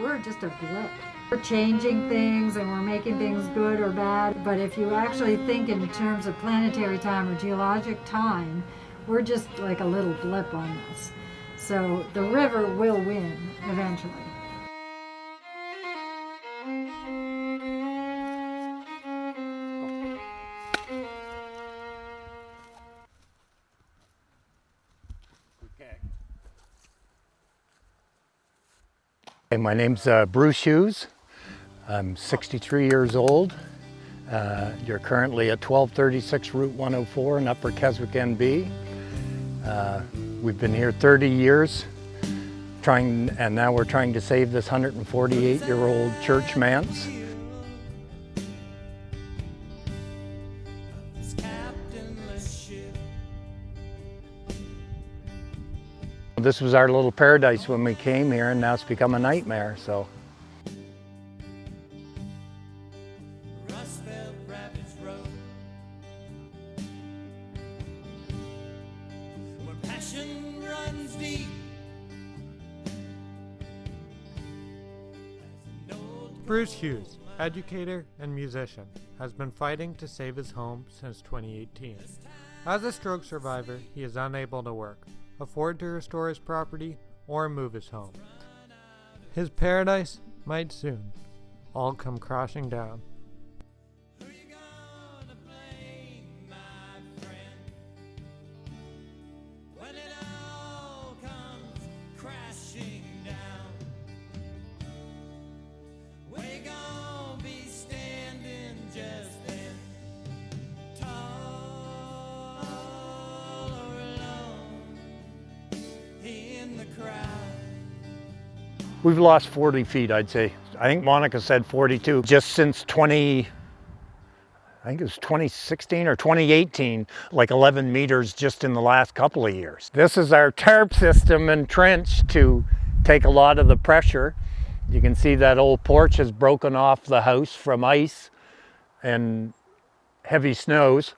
We're just a blip. We're changing things and we're making things good or bad, but if you actually think in terms of planetary time or geologic time, we're just like a little blip on this. So the river will win eventually. Hey, my name's Bruce Hughes. I'm 63 years old. You're currently at 1236 Route 104 in Upper Keswick, NB. We've been here 30 years, and now we're trying to save this 148-year-old church manse. This was our little paradise when we came here, and now it's become a nightmare, so. Bruce Hughes, educator and musician, has been fighting to save his home since 2018. As a stroke survivor, he is unable to work, afford to restore his property, or move his home. His paradise might soon all come crashing down. We've lost 40 feet, I'd say. I think Monica said 42. Just since I think it was 2016 or 2018, like 11 meters just in the last couple of years. This is our tarp system and trench to take a lot of the pressure. You can see that old porch has broken off the house from ice and heavy snows.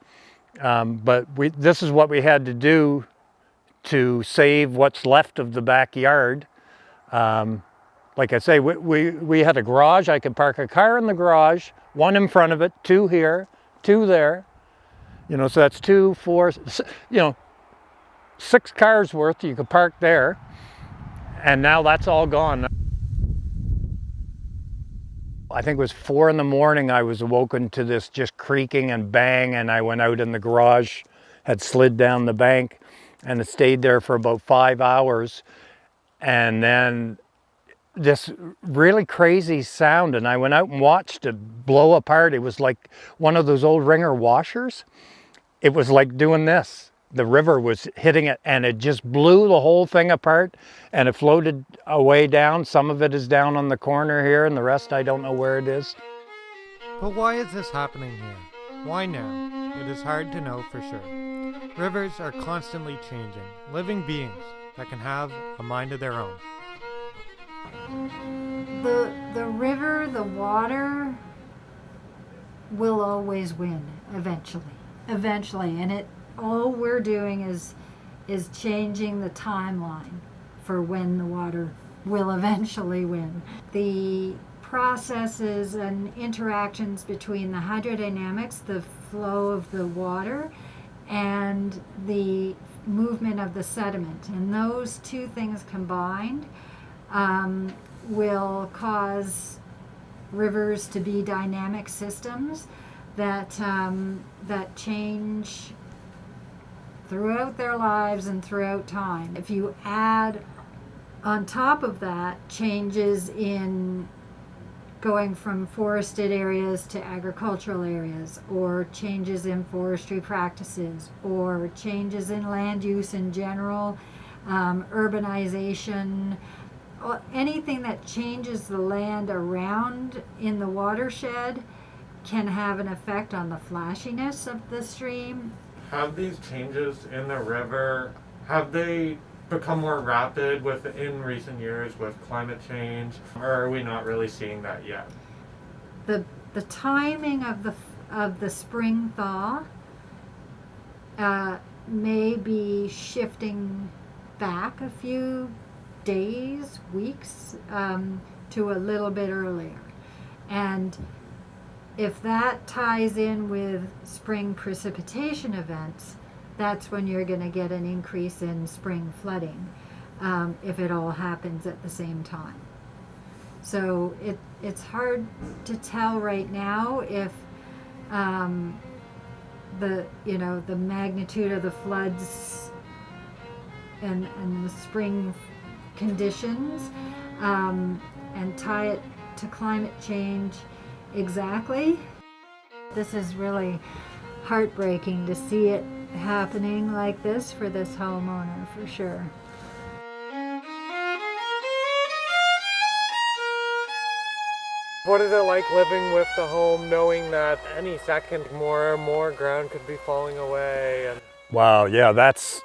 But this is what we had to do to save what's left of the backyard. Like I say, we had a garage. I could park a car in the garage, one in front of it, two here, two there. You know, so that's 2, 4, 6 cars worth you could park there. And now that's all gone. I think it was 4 in the morning I was awoken to this just creaking and bang, and I went out in the garage, had slid down the bank, and it stayed there for about 5 hours. And then this really crazy sound, and I went out and watched it blow apart. It was like one of those old Ringer washers. It was like doing this. The river was hitting it, and it just blew the whole thing apart, and it floated away down. Some of it is down on the corner here, and the rest I don't know where it is. But why is this happening here? Why now? It is hard to know for sure. Rivers are constantly changing, living beings that can have a mind of their own. The river, the water will always win eventually, and all we're doing is changing the timeline for when the water will eventually win. The processes and interactions between the hydrodynamics, the flow of the water, and the movement of the sediment, and those two things combined will cause rivers to be dynamic systems that change throughout their lives and throughout time. If you add on top of that changes in going from forested areas to agricultural areas, or changes in forestry practices, or changes in land use in general, urbanization, anything that changes the land around in the watershed can have an effect on the flashiness of the stream. Have these changes in the river, have they become more rapid in recent years with climate change, or are we not really seeing that yet? The timing of the spring thaw may be shifting back a few days, weeks, to a little bit earlier. And if that ties in with spring precipitation events, that's when you're going to get an increase in spring flooding, if it all happens at the same time. So it's hard to tell right now if the magnitude of the floods and the spring conditions, and tie it to climate change exactly. This is really heartbreaking to see it happening like this for this homeowner, for sure. What is it like living with the home, knowing that any second more ground could be falling away? And Wow, yeah, that's,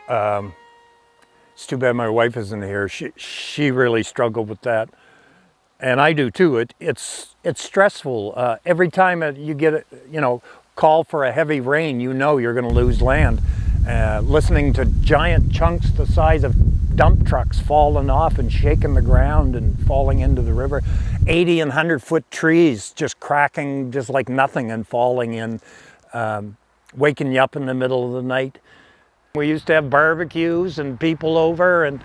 it's too bad my wife isn't here. She really struggled with that. And I do too. It's stressful. Every time you get a call for a heavy rain, you know you're going to lose land. Listening to giant chunks the size of dump trucks falling off and shaking the ground and falling into the river. 80 and 100-foot trees just cracking just like nothing and falling in, waking you up in the middle of the night. We used to have barbecues and people over, and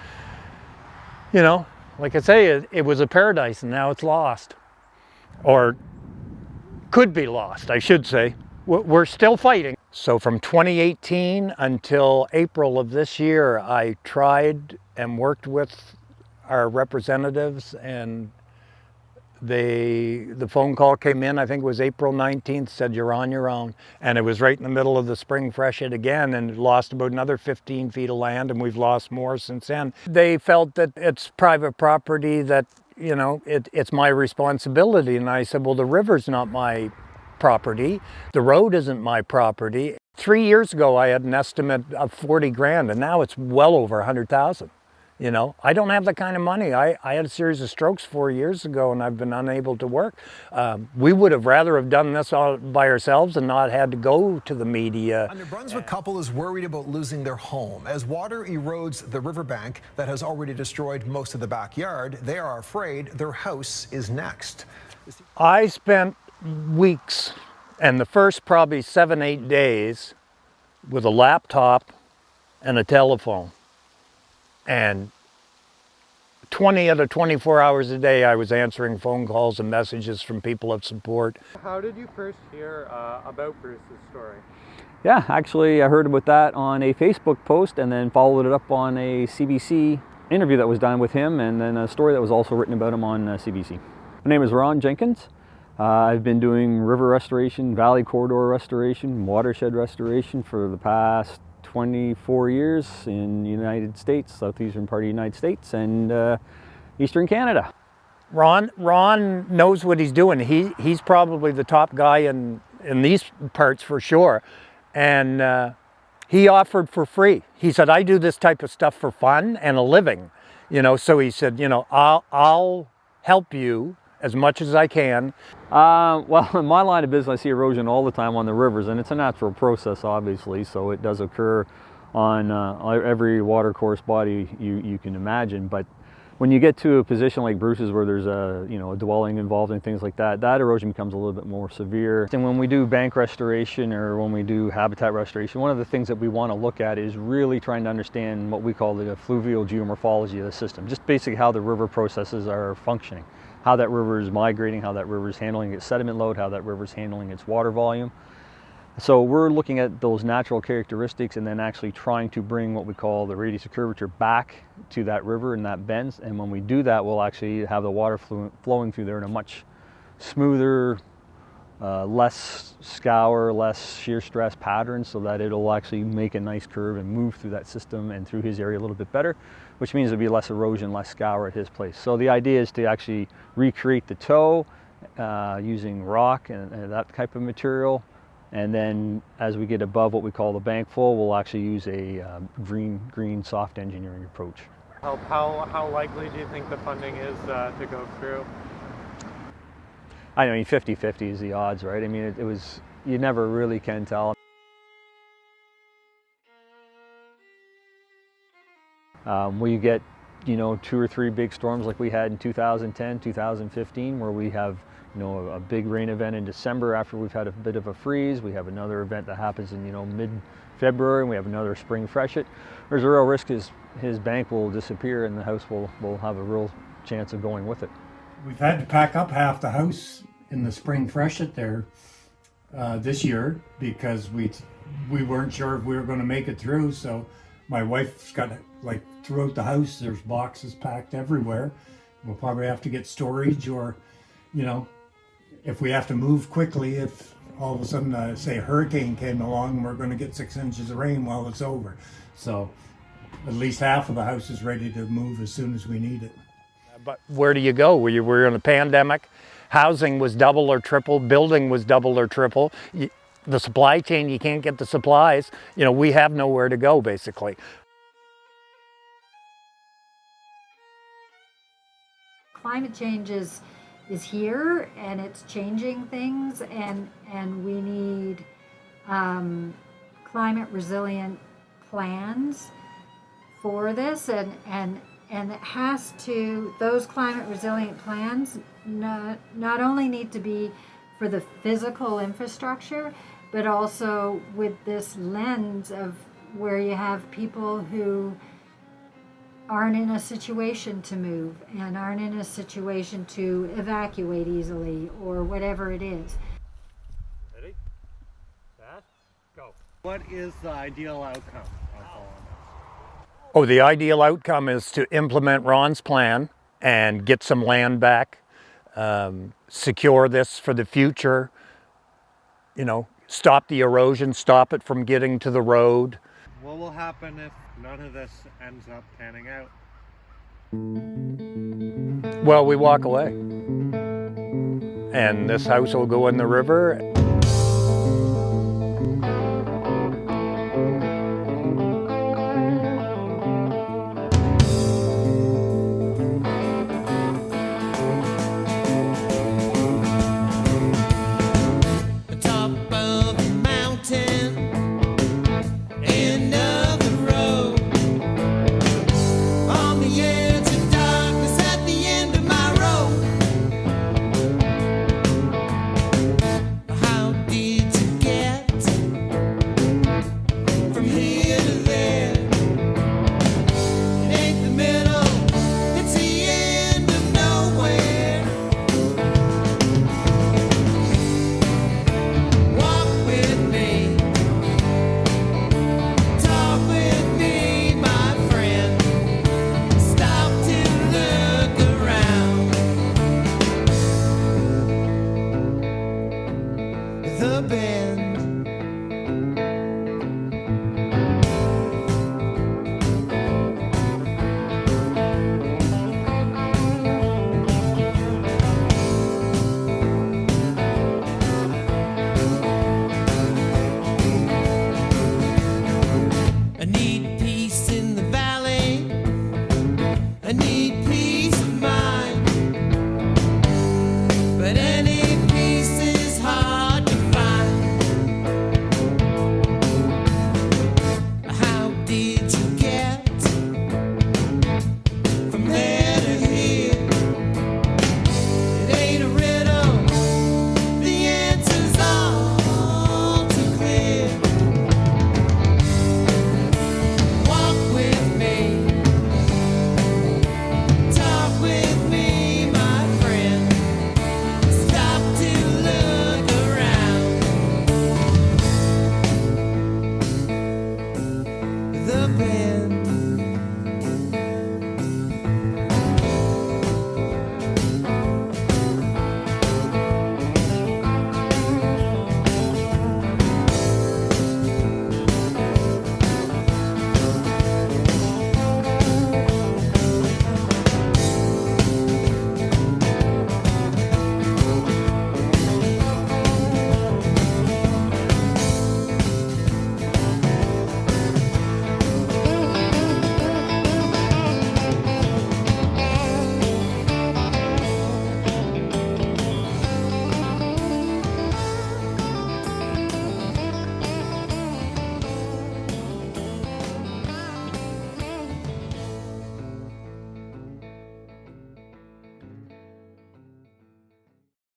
like I say, it was a paradise, and now it's lost. Or could be lost, I should say. We're still fighting. So from 2018 until April of this year, I tried and worked with our representatives, and the phone call came in, I think it was April 19th, said you're on your own. And it was right in the middle of the spring freshet again, and lost about another 15 feet of land, and we've lost more since then. They felt that it's private property, that it's my responsibility. And I said, well, the river's not my property. The road isn't my property. 3 years ago, I had an estimate of 40 grand, and now it's well over 100,000. I don't have that kind of money. I had a series of strokes 4 years ago, and I've been unable to work. We would have rather have done this all by ourselves and not had to go to the media. A New Brunswick couple is worried about losing their home. As water erodes the riverbank that has already destroyed most of the backyard, they are afraid their house is next. I spent weeks, and the first probably 7-8 days, with a laptop and a telephone. And 20 out of 24 hours a day, I was answering phone calls and messages from people of support. how did you first hear about Bruce's story? Yeah, actually I heard about that on a Facebook post, and then followed it up on a CBC interview that was done with him, and then a story that was also written about him on CBC. My name is Ron Jenkins. I've been doing river restoration, valley corridor restoration, watershed restoration for the past 24 years in the United States, southeastern part of the United States, and eastern Canada. Ron knows what he's doing. He's probably the top guy in these parts for sure. And he offered for free. He said, I do this type of stuff for fun and a living. So he said, I'll help you as much as I can. Well, in my line of business, I see erosion all the time on the rivers, and it's a natural process, obviously, so it does occur on every water course body you can imagine. But when you get to a position like Bruce's, where there's a dwelling involved and things like that, that erosion becomes a little bit more severe. And when we do bank restoration, or when we do habitat restoration, one of the things that we want to look at is really trying to understand what we call the fluvial geomorphology of the system, just basically how the river processes are functioning, how that river is migrating, how that river is handling its sediment load, how that river is handling its water volume. So we're looking at those natural characteristics, and then actually trying to bring what we call the radius of curvature back to that river and that bends. And when we do that, we'll actually have the water flowing through there in a much smoother, less scour, less shear stress pattern, so that it'll actually make a nice curve and move through that system and through his area a little bit better, which means there'll be less erosion, less scour at his place. So the idea is to actually recreate the toe using rock and that type of material. And then as we get above what we call the bank full, we'll actually use a green soft engineering approach. How likely do you think the funding is to go through? I mean, 50-50 is the odds, right? I mean, you never really can tell. We get you know, 2 or 3 big storms like we had in 2010, 2015, where we have, you know, a big rain event in December after we've had a bit of a freeze. We have another event that happens in, you know, mid-February, and we have another spring freshet. There's a real risk his bank will disappear and the house will have a real chance of going with it. We've had to pack up half the house in the spring freshet there this year because we weren't sure if we were going to make it through. So my wife's got, like, throughout the house there's boxes packed everywhere. We'll probably have to get storage, or, you know, if we have to move quickly, if all of a sudden say a hurricane came along, we're going to get 6 inches of rain while it's over. So at least half of the house is ready to move as soon as we need it. But where do you go? We were in a pandemic. Housing was double or triple. Building was double or triple. The supply chain, you can't get the supplies. You know, we have nowhere to go, basically. Climate change is here, and it's changing things, and we need climate resilient plans for this, and it has to, those climate resilient plans not only need to be for the physical infrastructure, but also with this lens of where you have people who aren't in a situation to move and aren't in a situation to evacuate easily, or whatever it is. Ready? Set, go. What is the ideal outcome of all of this? Oh, the ideal outcome is to implement Ron's plan and get some land back, secure this for the future, you know, stop the erosion, stop it from getting to the road. What will happen if none of this ends up panning out? Well, we walk away. And this house will go in the river. The band